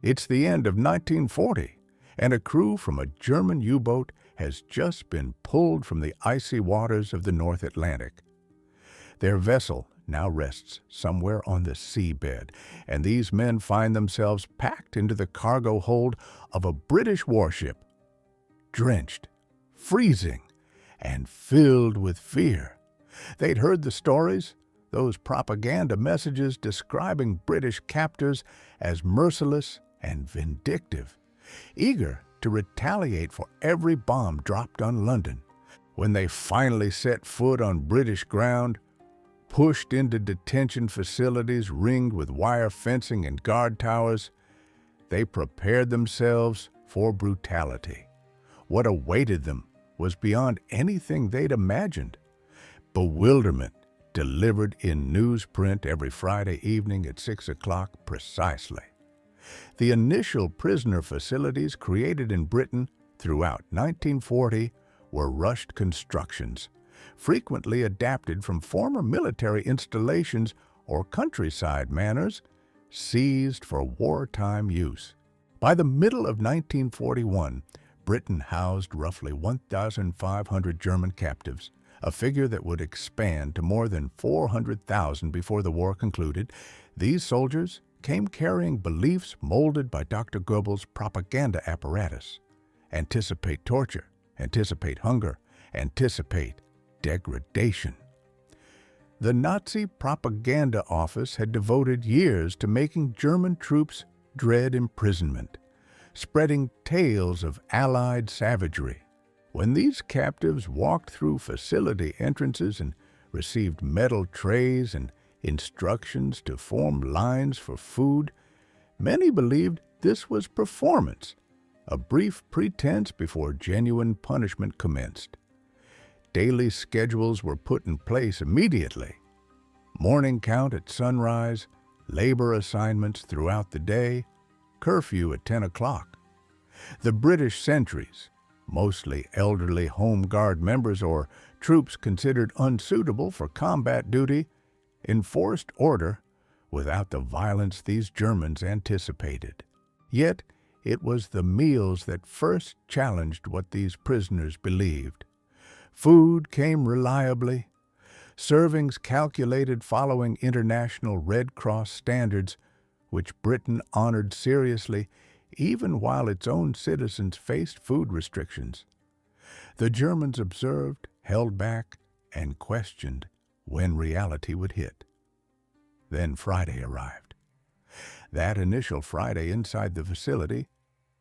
It's the end of 1940, and a crew from a German U-boat has just been pulled from the icy waters of the North Atlantic. Their vessel now rests somewhere on the seabed, and these men find themselves packed into the cargo hold of a British warship, drenched, freezing, and filled with fear. They'd heard the stories, those propaganda messages describing British captors as merciless and vindictive, eager to retaliate for every bomb dropped on London. When they finally set foot on British ground, pushed into detention facilities ringed with wire fencing and guard towers, they prepared themselves for brutality. What awaited them was beyond anything they'd imagined. Bewilderment delivered in newsprint every Friday evening at 6 o'clock precisely. The initial prisoner facilities created in Britain throughout 1940 were rushed constructions, frequently adapted from former military installations or countryside manors seized for wartime use. By the middle of 1941, Britain housed roughly 1,500 German captives, a figure that would expand to more than 400,000 before the war concluded. These soldiers came carrying beliefs molded by Dr. Goebbels' propaganda apparatus. Anticipate torture, anticipate hunger, anticipate degradation. The Nazi propaganda office had devoted years to making German troops dread imprisonment, spreading tales of Allied savagery. When these captives walked through facility entrances and received metal trays and instructions to form lines for food, many believed this was performance, a brief pretense before genuine punishment commenced. Daily schedules were put in place immediately. Morning count at sunrise, labor assignments throughout the day, curfew at 10 o'clock. The British sentries, mostly elderly Home Guard members or troops considered unsuitable for combat duty, enforced order without the violence these Germans anticipated. Yet, it was the meals that first challenged what these prisoners believed. Food came reliably, servings calculated following international Red Cross standards, which Britain honored seriously even while its own citizens faced food restrictions. The Germans observed, held back, and questioned when reality would hit. Then Friday arrived. That initial Friday inside the facility,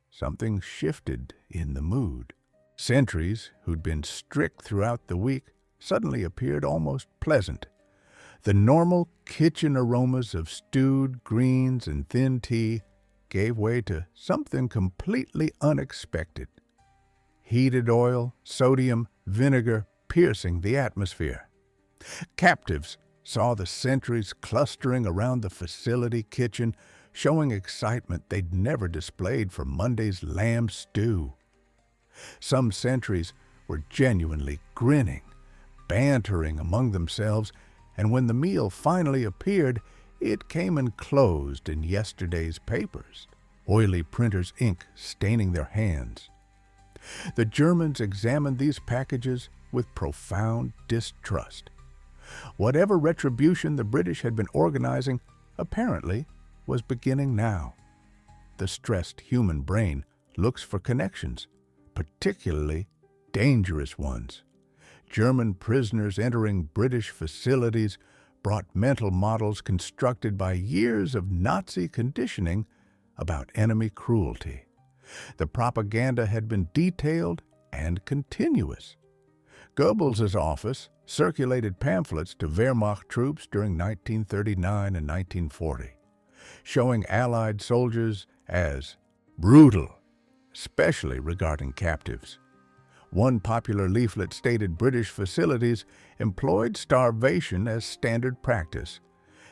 something shifted in the mood. Sentries, who'd been strict throughout the week, suddenly appeared almost pleasant. The normal kitchen aromas of stewed greens and thin tea gave way to something completely unexpected. Heated oil, sodium, vinegar piercing the atmosphere. Captives saw the sentries clustering around the facility kitchen, showing excitement they'd never displayed for Monday's lamb stew. Some sentries were genuinely grinning, bantering among themselves, and when the meal finally appeared, it came enclosed in yesterday's papers, oily printer's ink staining their hands. The Germans examined these packages with profound distrust. Whatever retribution the British had been organizing apparently was beginning now. The stressed human brain looks for connections, particularly dangerous ones. German prisoners entering British facilities brought mental models constructed by years of Nazi conditioning about enemy cruelty. The propaganda had been detailed and continuous. Goebbels' office circulated pamphlets to Wehrmacht troops during 1939 and 1940, showing Allied soldiers as brutal, especially regarding captives. One popular leaflet stated British facilities employed starvation as standard practice,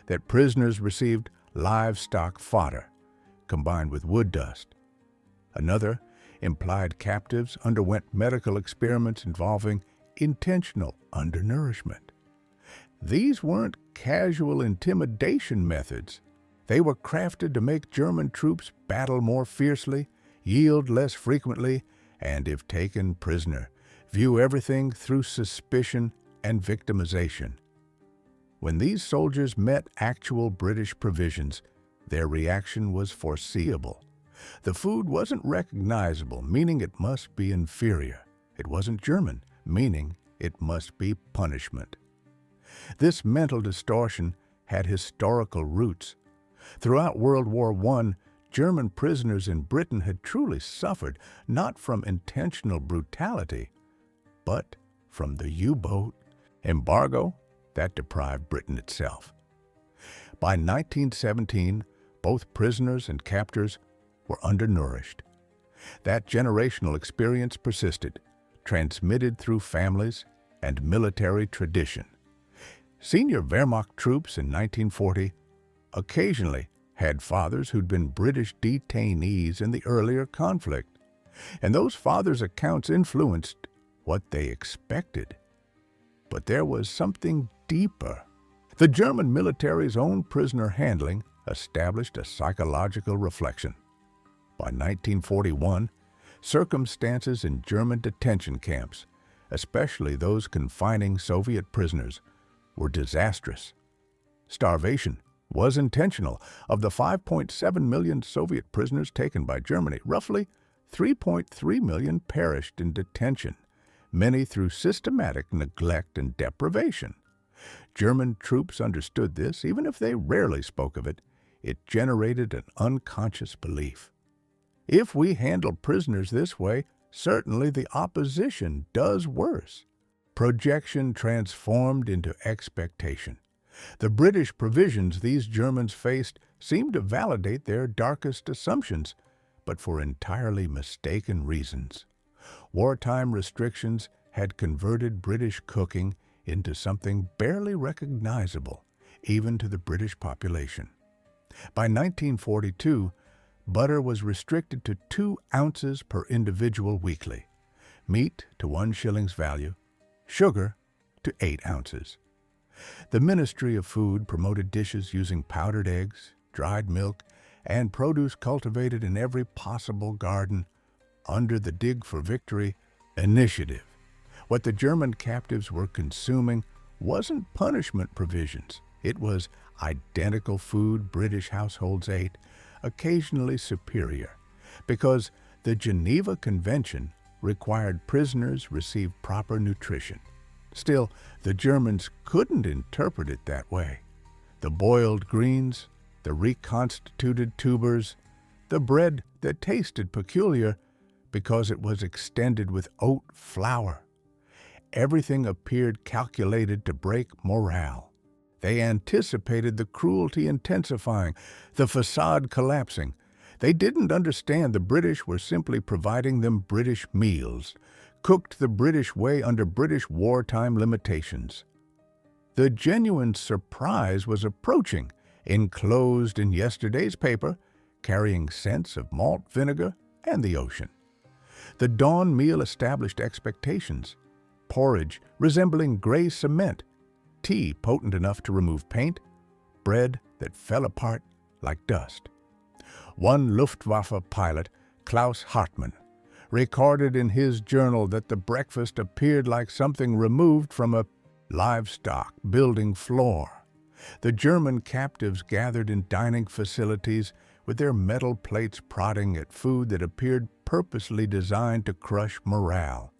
that prisoners received livestock fodder combined with wood dust. Another implied captives underwent medical experiments involving intentional undernourishment. These weren't casual intimidation methods. They were crafted to make German troops battle more fiercely, yield less frequently, and if taken prisoner, view everything through suspicion and victimization. When these soldiers met actual British provisions, their reaction was foreseeable. The food wasn't recognizable, meaning it must be inferior. It wasn't German, meaning it must be punishment. This mental distortion had historical roots. Throughout World War I, German prisoners in Britain had truly suffered not from intentional brutality, but from the U-boat embargo that deprived Britain itself. By 1917, both prisoners and captors were undernourished. That generational experience persisted, transmitted through families and military tradition. Senior Wehrmacht troops in 1940 occasionally had fathers who'd been British detainees in the earlier conflict, and those fathers' accounts influenced what they expected. But there was something deeper. The German military's own prisoner handling established a psychological reflection. By 1941, circumstances in German detention camps, especially those confining Soviet prisoners, were disastrous. Starvation was intentional. Of the 5.7 million Soviet prisoners taken by Germany, roughly 3.3 million perished in detention, many through systematic neglect and deprivation. German troops understood this, even if they rarely spoke of it. It generated an unconscious belief. If we handle prisoners this way, certainly the opposition does worse. Projection transformed into expectation. The British provisions these Germans faced seemed to validate their darkest assumptions, but for entirely mistaken reasons. Wartime restrictions had converted British cooking into something barely recognizable, even to the British population. By 1942, butter was restricted to 2 ounces per individual weekly, meat to 1 shilling's value, sugar to 8 ounces. The Ministry of Food promoted dishes using powdered eggs, dried milk, and produce cultivated in every possible garden under the Dig for Victory initiative. What the German captives were consuming wasn't punishment provisions. It was identical food British households ate, occasionally superior, because the Geneva Convention required prisoners receive proper nutrition. Still, the Germans couldn't interpret it that way. The boiled greens, the reconstituted tubers, the bread that tasted peculiar because it was extended with oat flour. Everything appeared calculated to break morale. They anticipated the cruelty intensifying, the facade collapsing. They didn't understand the British were simply providing them British meals, cooked the British way under British wartime limitations. The genuine surprise was approaching, enclosed in yesterday's paper, carrying scents of malt vinegar and the ocean. The dawn meal established expectations. Porridge resembling gray cement, tea potent enough to remove paint, bread that fell apart like dust. One Luftwaffe pilot, Klaus Hartmann, recorded in his journal that the breakfast appeared like something removed from a livestock building floor. The German captives gathered in dining facilities with their metal plates prodding at food that appeared purposely designed to crush morale.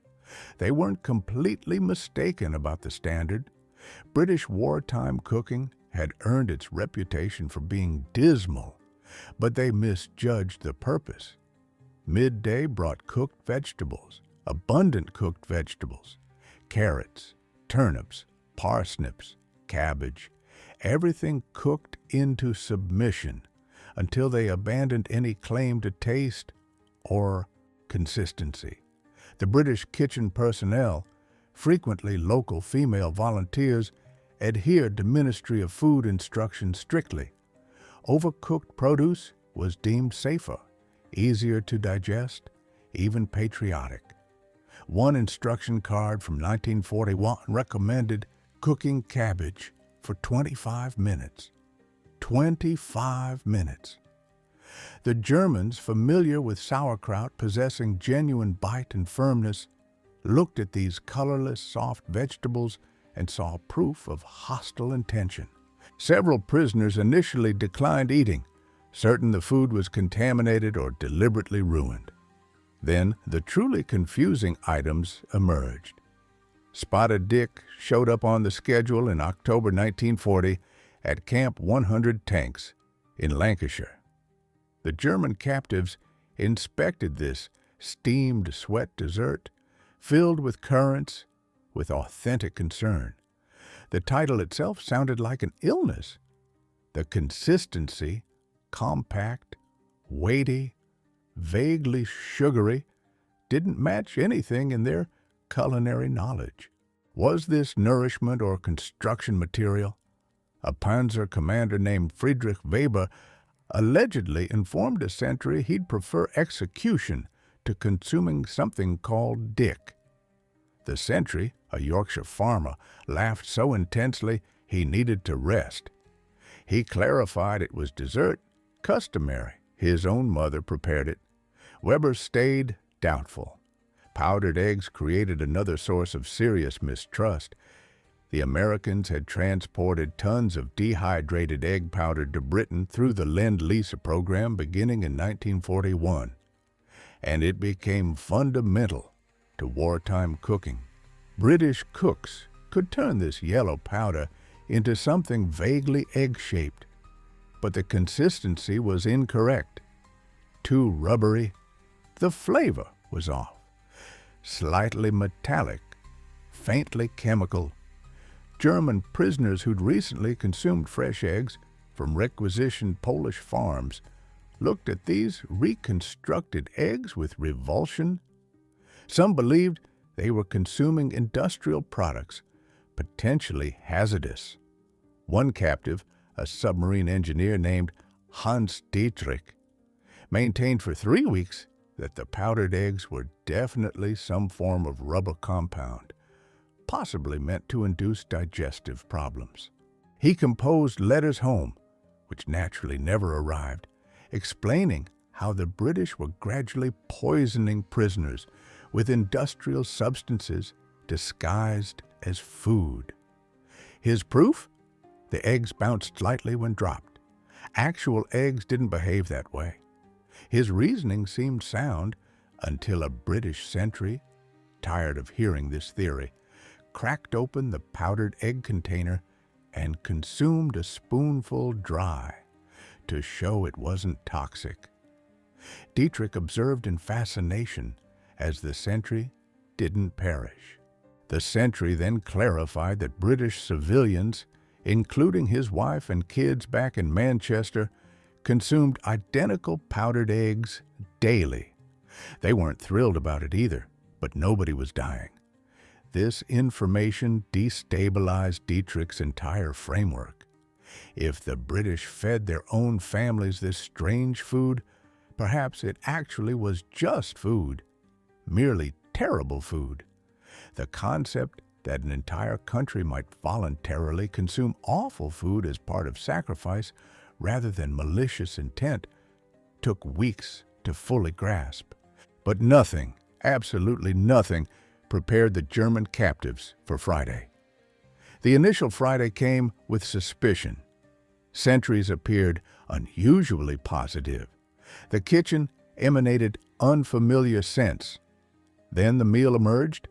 They weren't completely mistaken about the standard. British wartime cooking had earned its reputation for being dismal, but they misjudged the purpose. Midday brought cooked vegetables, abundant cooked vegetables, carrots, turnips, parsnips, cabbage, everything cooked into submission until they abandoned any claim to taste or consistency. The British kitchen personnel, frequently local female volunteers, adhered to Ministry of Food instructions strictly. Overcooked produce was deemed safer, easier to digest, even patriotic. One instruction card from 1941 recommended cooking cabbage for 25 minutes. 25 minutes. The Germans, familiar with sauerkraut possessing genuine bite and firmness, looked at these colorless, soft vegetables and saw proof of hostile intention. Several prisoners initially declined eating, certain the food was contaminated or deliberately ruined. Then the truly confusing items emerged. Spotted Dick showed up on the schedule in October 1940 at Camp 100 Tanks in Lancashire. The German captives inspected this steamed sweat dessert filled with currants with authentic concern. The title itself sounded like an illness. The consistency, compact, weighty, vaguely sugary, didn't match anything in their culinary knowledge. Was this nourishment or construction material? A Panzer commander named Friedrich Weber allegedly informed a sentry he'd prefer execution to consuming something called dick. The sentry, a Yorkshire farmer, laughed so intensely he needed to rest. He clarified it was dessert, customary. His own mother prepared it. Weber stayed doubtful. Powdered eggs created another source of serious mistrust. The Americans had transported tons of dehydrated egg powder to Britain through the Lend-Lease program beginning in 1941, and it became fundamental to wartime cooking. British cooks could turn this yellow powder into something vaguely egg-shaped, but the consistency was incorrect. Too rubbery, the flavor was off. Slightly metallic, faintly chemical. German prisoners who'd recently consumed fresh eggs from requisitioned Polish farms looked at these reconstructed eggs with revulsion. Some believed they were consuming industrial products, potentially hazardous. One captive, a submarine engineer named Hans Dietrich, maintained for 3 weeks that the powdered eggs were definitely some form of rubber compound, possibly meant to induce digestive problems. He composed letters home, which naturally never arrived, explaining how the British were gradually poisoning prisoners with industrial substances disguised as food. His proof? The eggs bounced slightly when dropped. Actual eggs didn't behave that way. His reasoning seemed sound until a British sentry, tired of hearing this theory, cracked open the powdered egg container and consumed a spoonful dry to show it wasn't toxic. Dietrich observed in fascination as the sentry didn't perish. The sentry then clarified that British civilians, including his wife and kids back in Manchester, consumed identical powdered eggs daily. They weren't thrilled about it either, but nobody was dying. This information destabilized Dietrich's entire framework. If the British fed their own families this strange food, perhaps it actually was just food, merely terrible food. The concept that an entire country might voluntarily consume awful food as part of sacrifice rather than malicious intent took weeks to fully grasp. But nothing, absolutely nothing, prepared the German captives for Friday. The initial Friday came with suspicion. Sentries appeared unusually positive. The kitchen emanated unfamiliar scents. Then the meal emerged,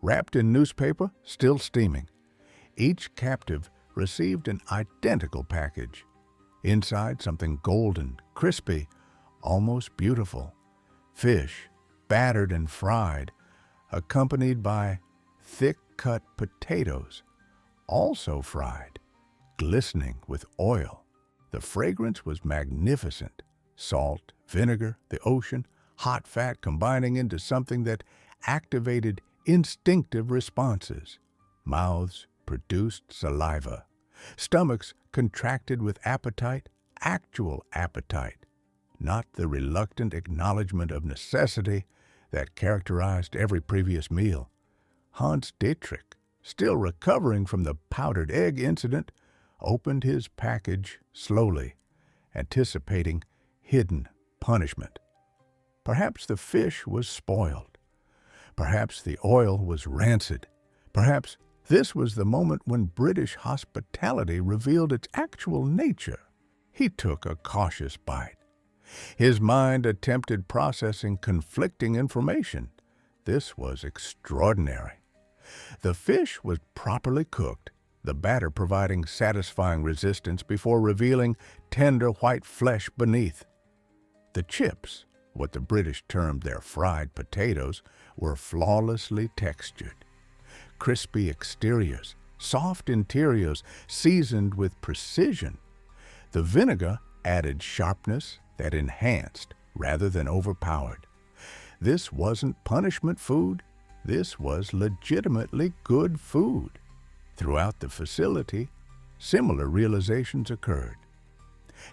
wrapped in newspaper, still steaming. Each captive received an identical package. Inside, something golden, crispy, almost beautiful. Fish, battered and fried, accompanied by thick-cut potatoes, also fried, glistening with oil. The fragrance was magnificent. Salt, vinegar, the ocean, hot fat combining into something that activated instinctive responses. Mouths produced saliva. Stomachs contracted with appetite, actual appetite, not the reluctant acknowledgement of necessity that characterized every previous meal. Hans Dietrich, still recovering from the powdered egg incident, opened his package slowly, anticipating hidden punishment. Perhaps the fish was spoiled. Perhaps the oil was rancid. Perhaps this was the moment when British hospitality revealed its actual nature. He took a cautious bite. His mind attempted processing conflicting information. This was extraordinary. The fish was properly cooked, the batter providing satisfying resistance before revealing tender white flesh beneath. The chips, what the British termed their fried potatoes, were flawlessly textured. Crispy exteriors, soft interiors, seasoned with precision. The vinegar added sharpness that enhanced rather than overpowered. This wasn't punishment food. This was legitimately good food. Throughout the facility, similar realizations occurred.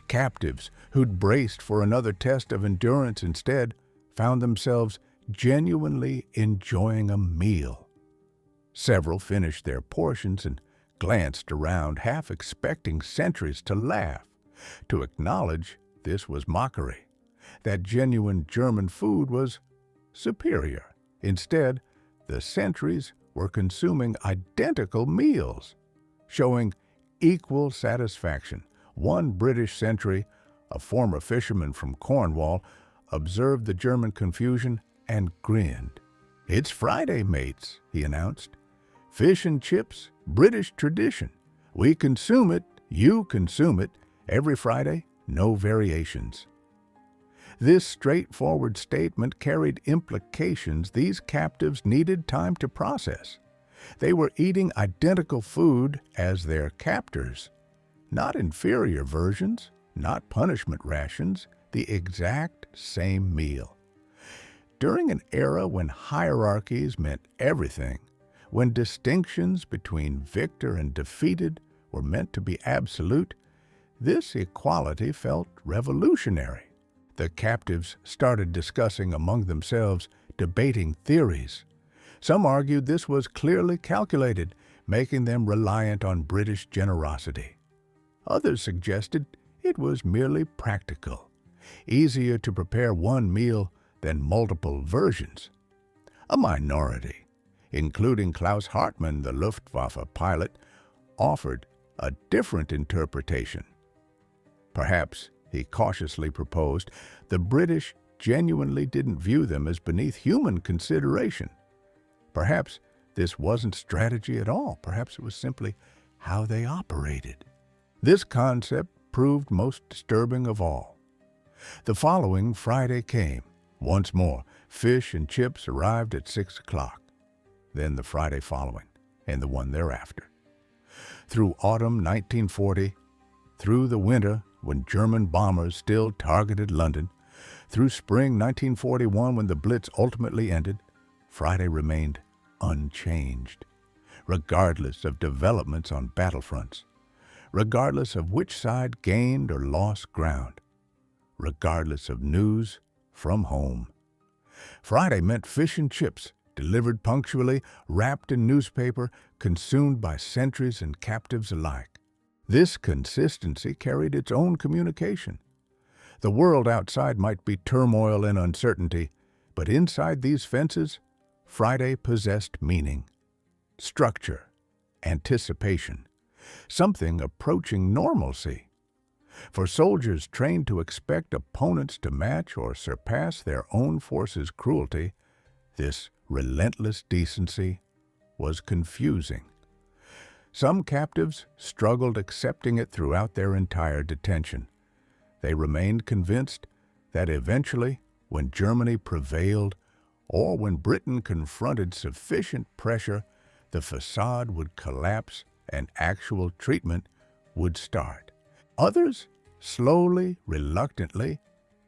Captives who'd braced for another test of endurance instead found themselves genuinely enjoying a meal. Several finished their portions and glanced around, half expecting sentries to laugh, to acknowledge this was mockery, that genuine German food was superior. Instead, the sentries were consuming identical meals, showing equal satisfaction. One British sentry, a former fisherman from Cornwall, observed the German confusion and grinned. "It's Friday, mates," he announced. "Fish and chips, British tradition. We consume it, you consume it, every Friday, no variations." This straightforward statement carried implications these captives needed time to process. They were eating identical food as their captors, not inferior versions, not punishment rations, the exact same meal. During an era when hierarchies meant everything, when distinctions between victor and defeated were meant to be absolute, this equality felt revolutionary. The captives started discussing among themselves, debating theories. Some argued this was clearly calculated, making them reliant on British generosity. Others suggested it was merely practical, easier to prepare one meal than multiple versions. A minority, including Klaus Hartmann, the Luftwaffe pilot, offered a different interpretation. Perhaps, he cautiously proposed, the British genuinely didn't view them as beneath human consideration. Perhaps this wasn't strategy at all. Perhaps it was simply how they operated. This concept proved most disturbing of all. The following Friday came. Once more, fish and chips arrived at 6 o'clock. Then the Friday following, and the one thereafter. Through autumn 1940, through the winter when German bombers still targeted London, through spring 1941 when the Blitz ultimately ended, Friday remained unchanged, regardless of developments on battlefronts, regardless of which side gained or lost ground, regardless of news from home. Friday meant fish and chips, delivered punctually, wrapped in newspaper, consumed by sentries and captives alike. This consistency carried its own communication. The world outside might be turmoil and uncertainty, but inside these fences, Friday possessed meaning, structure, anticipation, something approaching normalcy. For soldiers trained to expect opponents to match or surpass their own forces' cruelty, this relentless decency was confusing. Some captives struggled accepting it throughout their entire detention. They remained convinced that eventually, when Germany prevailed, or when Britain confronted sufficient pressure, the facade would collapse and actual treatment would start. Others, slowly, reluctantly,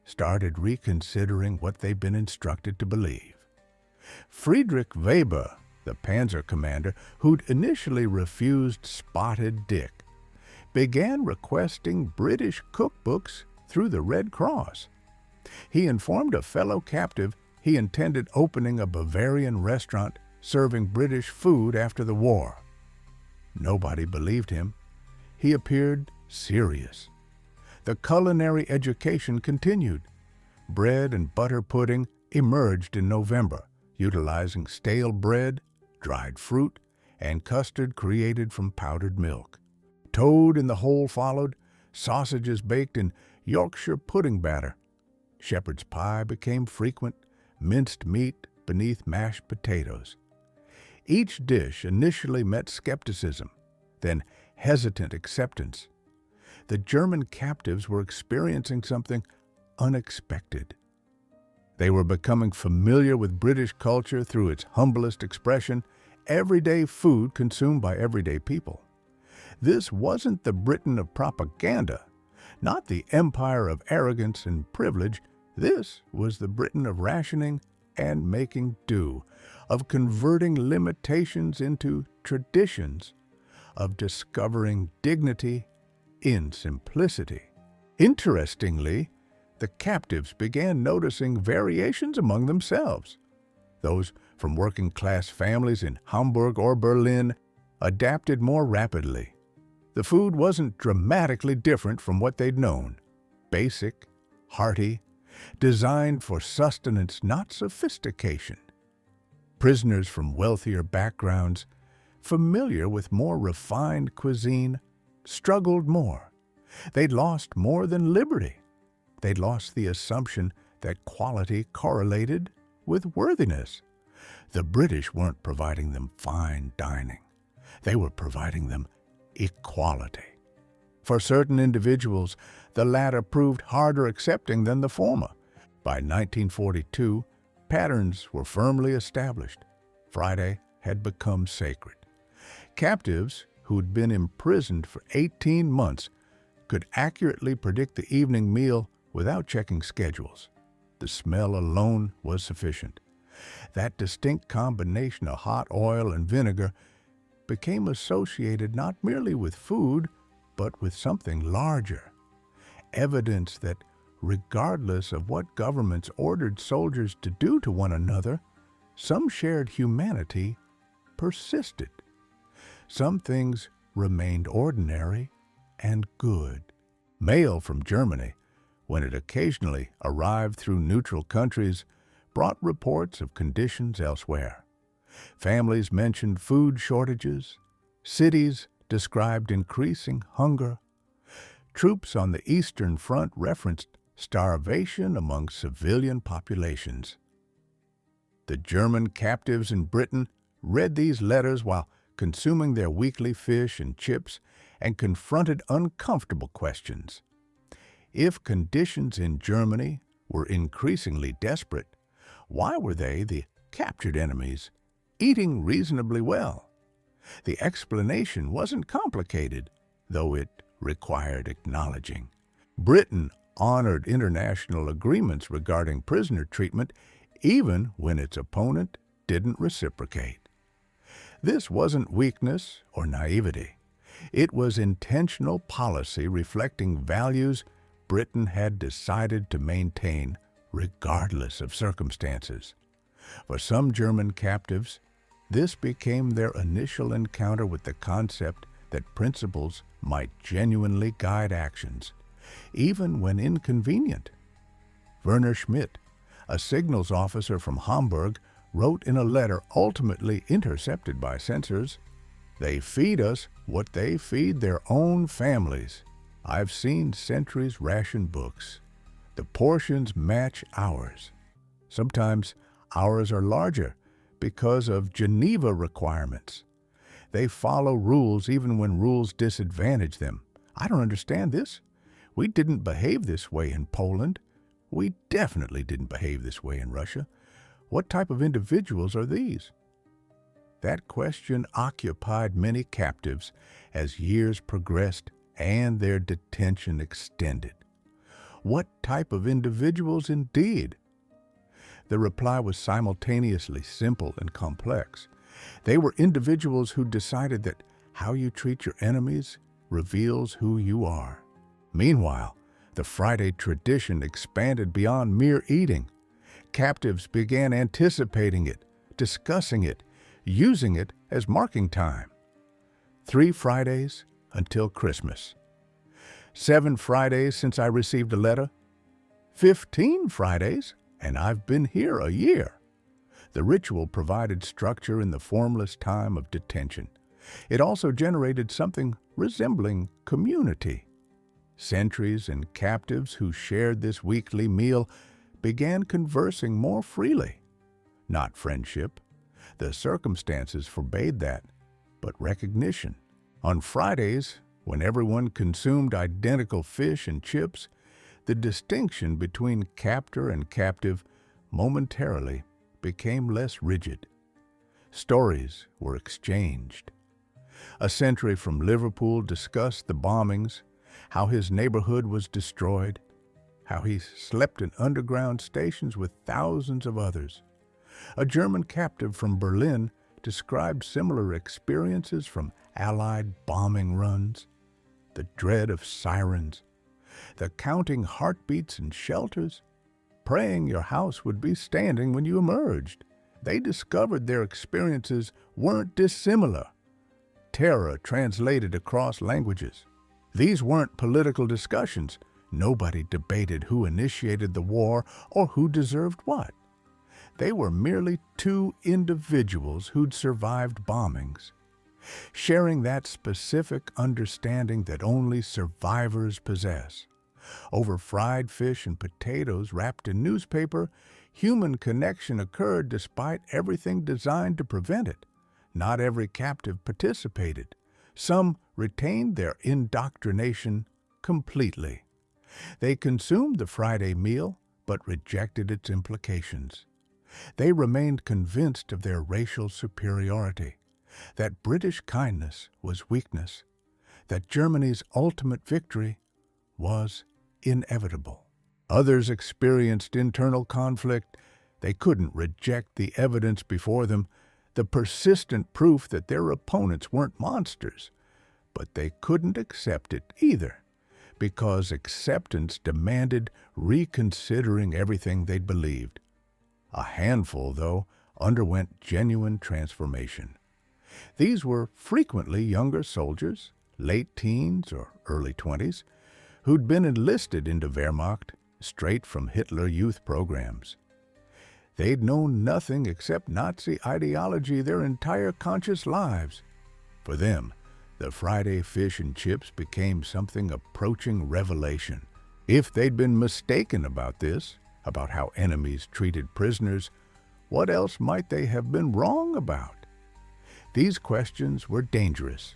started reconsidering what they'd been instructed to believe. Friedrich Weber, the panzer commander who'd initially refused Spotted Dick, began requesting British cookbooks through the Red Cross. He informed a fellow captive he intended opening a Bavarian restaurant serving British food after the war. Nobody believed him. he appeared serious. The culinary education continued. Bread and butter pudding emerged in November, utilizing stale bread, dried fruit, and custard created from powdered milk. Toad in the hole followed, sausages baked in Yorkshire pudding batter. Shepherd's pie became frequent, minced meat beneath mashed potatoes. Each dish initially met skepticism, then hesitant acceptance. The German captives were experiencing something unexpected. They were becoming familiar with British culture through its humblest expression, everyday food consumed by everyday people. This wasn't the Britain of propaganda, not the empire of arrogance and privilege. This was the Britain of rationing and making do, of converting limitations into traditions, of discovering dignity in simplicity. Interestingly, the captives began noticing variations among themselves. Those from working-class families in Hamburg or Berlin adapted more rapidly. The food wasn't dramatically different from what they'd known. Basic, hearty, designed for sustenance, not sophistication. Prisoners from wealthier backgrounds, familiar with more refined cuisine, struggled more. They'd lost more than liberty. They'd lost the assumption that quality correlated with worthiness. The British weren't providing them fine dining. They were providing them equality. For certain individuals, the latter proved harder accepting than the former. By 1942, patterns were firmly established. Friday had become sacred. Captives who'd been imprisoned for 18 months could accurately predict the evening meal without checking schedules. The smell alone was sufficient. That distinct combination of hot oil and vinegar became associated not merely with food, but with something larger. Evidence that regardless of what governments ordered soldiers to do to one another, some shared humanity persisted. Some things remained ordinary and good. Mail from Germany, when it occasionally arrived through neutral countries, brought reports of conditions elsewhere. Families mentioned food shortages. Cities described increasing hunger. Troops on the Eastern Front referenced starvation among civilian populations. The German captives in Britain read these letters while consuming their weekly fish and chips and confronted uncomfortable questions. If conditions in Germany were increasingly desperate, why were they, the captured enemies, eating reasonably well? The explanation wasn't complicated, though it required acknowledging. Britain honored international agreements regarding prisoner treatment even when its opponent didn't reciprocate. This wasn't weakness or naivety. It was intentional policy reflecting values Britain had decided to maintain regardless of circumstances. For some German captives, this became their initial encounter with the concept that principles might genuinely guide actions, even when inconvenient. Werner Schmidt, a signals officer from Hamburg, wrote in a letter ultimately intercepted by censors, "They feed us what they feed their own families. I've seen sentries ration books. The portions match ours. Sometimes ours are larger because of Geneva requirements. They follow rules even when rules disadvantage them. I don't understand this. We didn't behave this way in Poland. We definitely didn't behave this way in Russia. What type of individuals are these?" That question occupied many captives as years progressed and their detention extended. What type of individuals indeed? The reply was simultaneously simple and complex. They were individuals who decided that how you treat your enemies reveals who you are. Meanwhile, the Friday tradition expanded beyond mere eating. Captives began anticipating it, discussing it, using it as marking time. 3 Fridays, until Christmas. 7 Fridays since I received a letter. 15 Fridays, and I've been here a year. The ritual provided structure in the formless time of detention. It also generated something resembling community. Sentries and captives who shared this weekly meal began conversing more freely. Not friendship. The circumstances forbade that, but recognition. On Fridays, when everyone consumed identical fish and chips, the distinction between captor and captive momentarily became less rigid. Stories were exchanged. A sentry from Liverpool discussed the bombings, how his neighborhood was destroyed, how he slept in underground stations with thousands of others. A German captive from Berlin described similar experiences from Allied bombing runs, the dread of sirens, the counting heartbeats in shelters, praying your house would be standing when you emerged. They discovered their experiences weren't dissimilar. Terror translated across languages. These weren't political discussions. Nobody debated who initiated the war or who deserved what. They were merely two individuals who'd survived bombings, sharing that specific understanding that only survivors possess. Over fried fish and potatoes wrapped in newspaper, human connection occurred despite everything designed to prevent it. Not every captive participated. Some retained their indoctrination completely. They consumed the Friday meal, but rejected its implications. They remained convinced of their racial superiority, that British kindness was weakness, that Germany's ultimate victory was inevitable. Others experienced internal conflict. They couldn't reject the evidence before them, the persistent proof that their opponents weren't monsters. But they couldn't accept it either, because acceptance demanded reconsidering everything they'd believed. A handful, though, underwent genuine transformation. These were frequently younger soldiers, late teens or early 20s, who'd been enlisted into Wehrmacht straight from Hitler Youth programs. They'd known nothing except Nazi ideology their entire conscious lives. For them, the Friday fish and chips became something approaching revelation. If they'd been mistaken about this, about how enemies treated prisoners, what else might they have been wrong about? These questions were dangerous.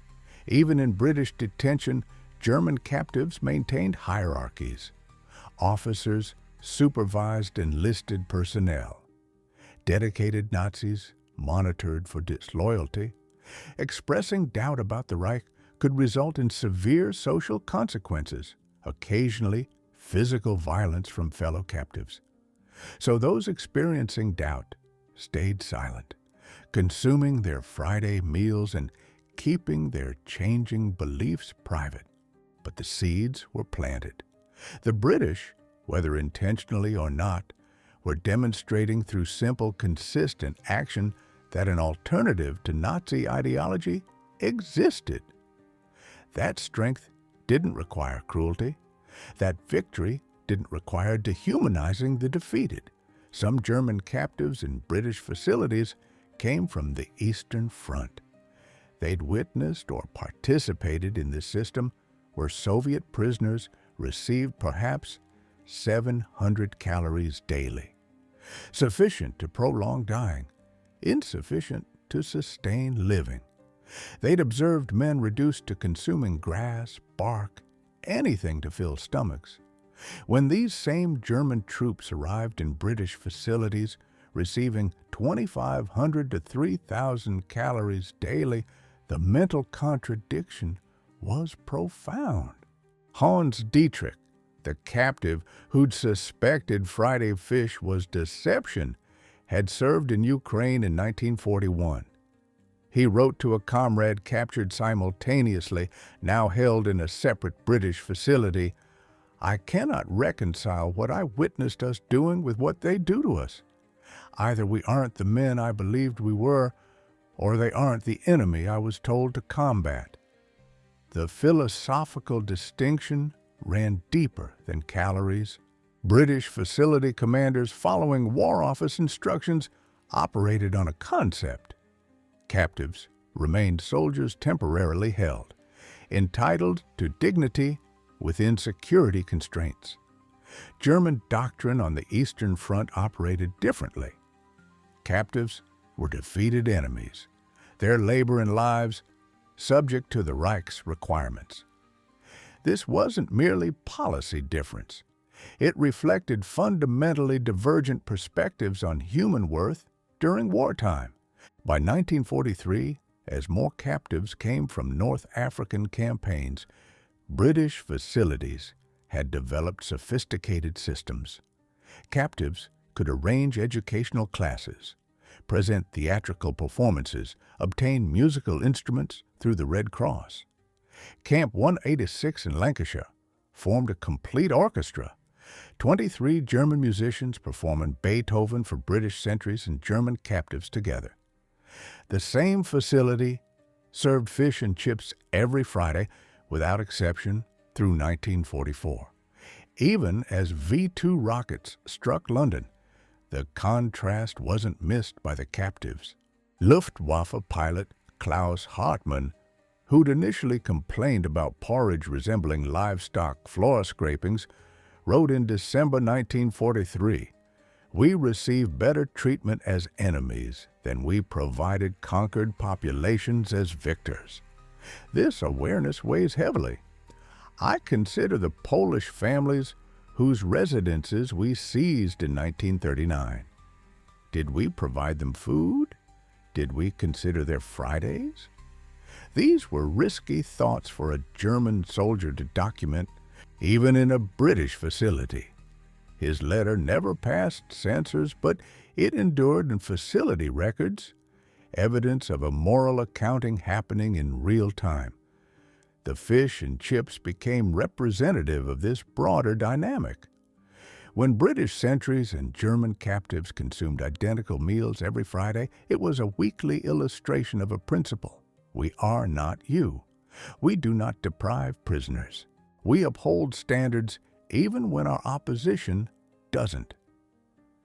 Even in British detention, German captives maintained hierarchies. Officers supervised enlisted personnel. Dedicated Nazis monitored for disloyalty. Expressing doubt about the Reich could result in severe social consequences, occasionally physical violence from fellow captives. So those experiencing doubt stayed silent, consuming their Friday meals and keeping their changing beliefs private. But the seeds were planted. The British, whether intentionally or not, were demonstrating through simple, consistent action that an alternative to Nazi ideology existed. That strength didn't require cruelty. That victory didn't require dehumanizing the defeated. Some German captives in British facilities came from the Eastern Front. They'd witnessed or participated in this system where Soviet prisoners received perhaps 700 calories daily, sufficient to prolong dying, insufficient to sustain living. They'd observed men reduced to consuming grass, bark, anything to fill stomachs. When these same German troops arrived in British facilities, receiving 2,500 to 3,000 calories daily, the mental contradiction was profound. Hans Dietrich, the captive who'd suspected Friday fish was deception, had served in Ukraine in 1941. He wrote to a comrade captured simultaneously, now held in a separate British facility, "I cannot reconcile what I witnessed us doing with what they do to us. Either we aren't the men I believed we were, or they aren't the enemy I was told to combat." The philosophical distinction ran deeper than calories. British facility commanders, following War Office instructions, operated on a concept. Captives remained soldiers temporarily held, entitled to dignity within security constraints. German doctrine on the Eastern Front operated differently. Captives were defeated enemies, their labor and lives subject to the Reich's requirements. This wasn't merely policy difference. It reflected fundamentally divergent perspectives on human worth during wartime. By 1943, as more captives came from North African campaigns, British facilities had developed sophisticated systems. Captives could arrange educational classes, present theatrical performances, obtain musical instruments through the Red Cross. Camp 186 in Lancashire formed a complete orchestra, 23 German musicians performing Beethoven for British sentries and German captives together. The same facility served fish and chips every Friday, without exception, through 1944. Even as V-2 rockets struck London, the contrast wasn't missed by the captives. Luftwaffe pilot Klaus Hartmann, who'd initially complained about porridge resembling livestock floor scrapings, wrote in December 1943, "We received better treatment as enemies than we provided conquered populations as victors." This awareness weighs heavily. I consider the Polish families whose residences we seized in 1939. Did we provide them food? Did we consider their Fridays? These were risky thoughts for a German soldier to document, even in a British facility. His letter never passed censors, but it endured in facility records, evidence of a moral accounting happening in real time. The fish and chips became representative of this broader dynamic. When British sentries and German captives consumed identical meals every Friday, it was a weekly illustration of a principle. We are not you. We do not deprive prisoners. We uphold standards even when our opposition doesn't.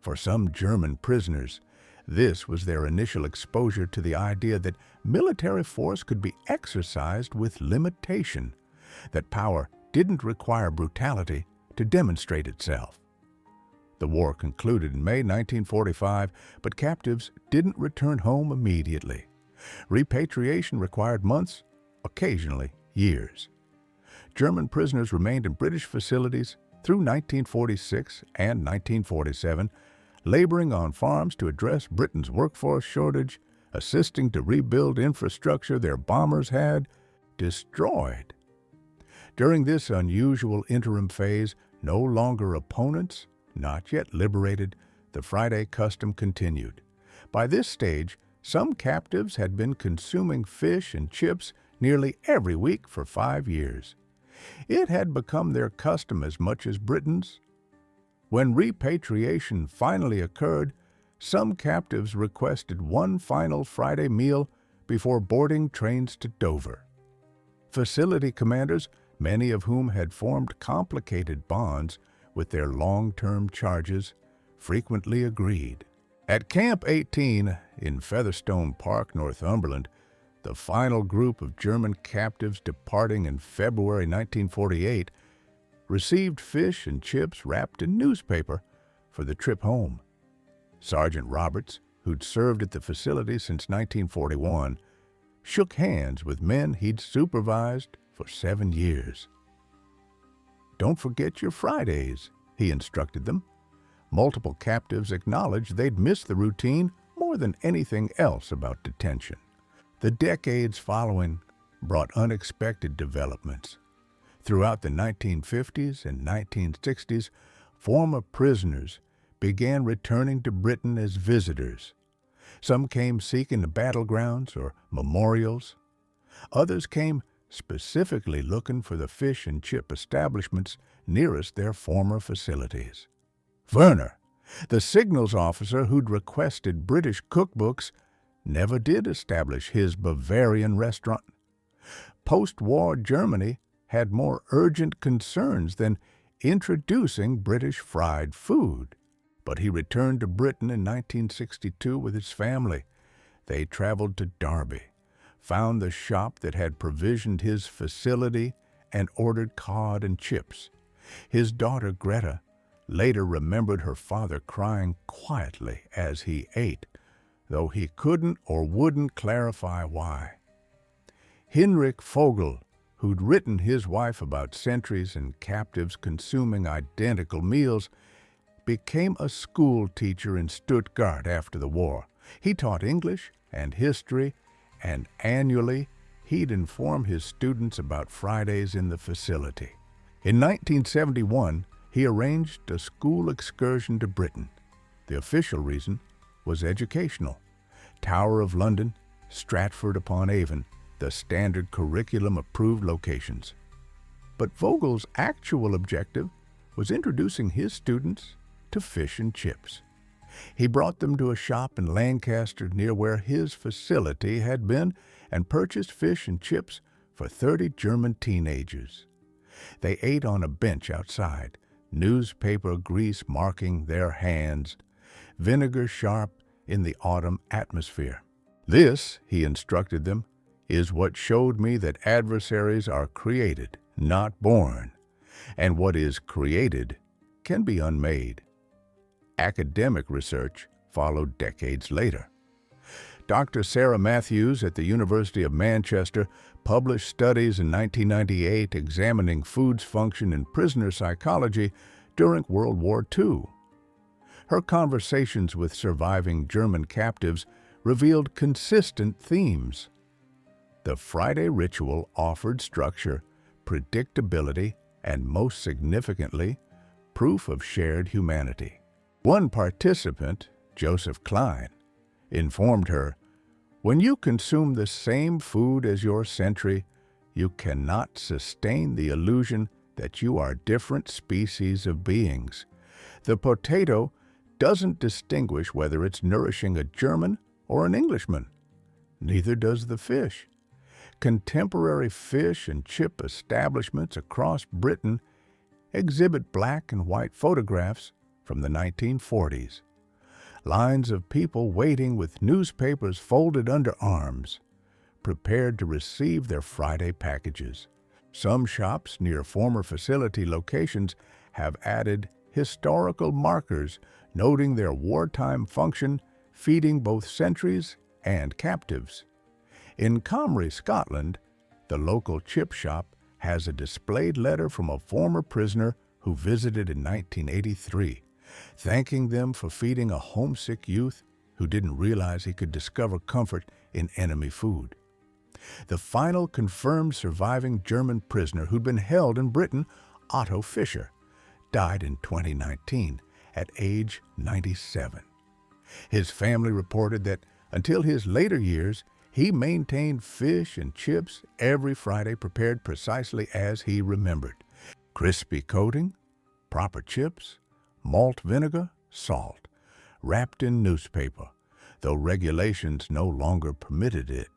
For some German prisoners, this was their initial exposure to the idea that military force could be exercised with limitation, that power didn't require brutality to demonstrate itself. The war concluded in May 1945, but captives didn't return home immediately. Repatriation required months, occasionally years. German prisoners remained in British facilities through 1946 and 1947, laboring on farms to address Britain's workforce shortage, assisting to rebuild infrastructure their bombers had destroyed. During this unusual interim phase, no longer opponents, not yet liberated, the Friday custom continued. By this stage, some captives had been consuming fish and chips nearly every week for 5 years. It had become their custom as much as Britain's. When repatriation finally occurred, some captives requested one final Friday meal before boarding trains to Dover. Facility commanders, many of whom had formed complicated bonds with their long-term charges, frequently agreed. At Camp 18 in Featherstone Park, Northumberland, the final group of German captives departing in February 1948 received fish and chips wrapped in newspaper for the trip home. Sergeant Roberts, who'd served at the facility since 1941, shook hands with men he'd supervised for 7 years. "Don't forget your Fridays," he instructed them. Multiple captives acknowledged they'd missed the routine more than anything else about detention. The decades following brought unexpected developments. Throughout the 1950s and 1960s, former prisoners began returning to Britain as visitors. Some came seeking the battlegrounds or memorials. Others came specifically looking for the fish and chip establishments nearest their former facilities. Werner, the signals officer who'd requested British cookbooks, never did establish his Bavarian restaurant. post-war Germany had more urgent concerns than introducing British fried food. But he returned to Britain in 1962 with his family. They traveled to Derby, found the shop that had provisioned his facility, and ordered cod and chips. His daughter Greta later remembered her father crying quietly as he ate, though he couldn't or wouldn't clarify why. Hinrich Vogel, who'd written his wife about sentries and captives consuming identical meals, became a school teacher in Stuttgart after the war. He taught English and history, and annually he'd inform his students about Fridays in the facility. In 1971, he arranged a school excursion to Britain. The official reason was educational. Tower of London, Stratford-upon-Avon, the standard curriculum-approved locations. But Vogel's actual objective was introducing his students to fish and chips. He brought them to a shop in Lancaster near where his facility had been and purchased fish and chips for 30 German teenagers. They ate on a bench outside, newspaper grease marking their hands, vinegar sharp in the autumn atmosphere. This, he instructed them, is what showed me that adversaries are created, not born, and what is created can be unmade. Academic research followed decades later. Dr. Sarah Matthews at the University of Manchester published studies in 1998 examining food's function in prisoner psychology during World War II. Her conversations with surviving German captives revealed consistent themes. The Friday ritual offered structure, predictability, and most significantly, proof of shared humanity. One participant, Joseph Klein, informed her, "When you consume the same food as your sentry, you cannot sustain the illusion that you are different species of beings. The potato doesn't distinguish whether it's nourishing a German or an Englishman. Neither does the fish." Contemporary fish and chip establishments across Britain exhibit black and white photographs from the 1940s. Lines of people waiting with newspapers folded under arms, prepared to receive their Friday packages. Some shops near former facility locations have added historical markers noting their wartime function, feeding both sentries and captives. In Comrie, Scotland, the local chip shop has a displayed letter from a former prisoner who visited in 1983, thanking them for feeding a homesick youth who didn't realize he could discover comfort in enemy food. The final confirmed surviving German prisoner who'd been held in Britain, Otto Fischer, died in 2019 at age 97. His family reported that until his later years, he maintained fish and chips every Friday prepared precisely as he remembered. Crispy coating, proper chips, malt vinegar, salt, wrapped in newspaper, though regulations no longer permitted it.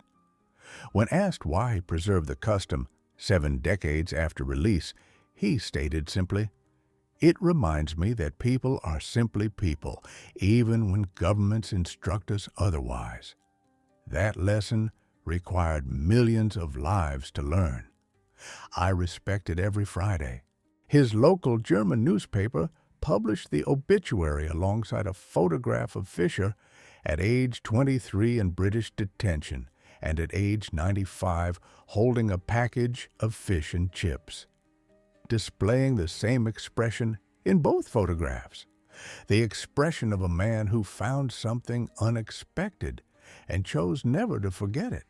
When asked why he preserved the custom 7 decades after release, he stated simply, "It reminds me that people are simply people, even when governments instruct us otherwise." That lesson required millions of lives to learn. I respect it every Friday. His local German newspaper published the obituary alongside a photograph of Fischer at age 23 in British detention and at age 95 holding a package of fish and chips, displaying the same expression in both photographs, the expression of a man who found something unexpected and chose never to forget it.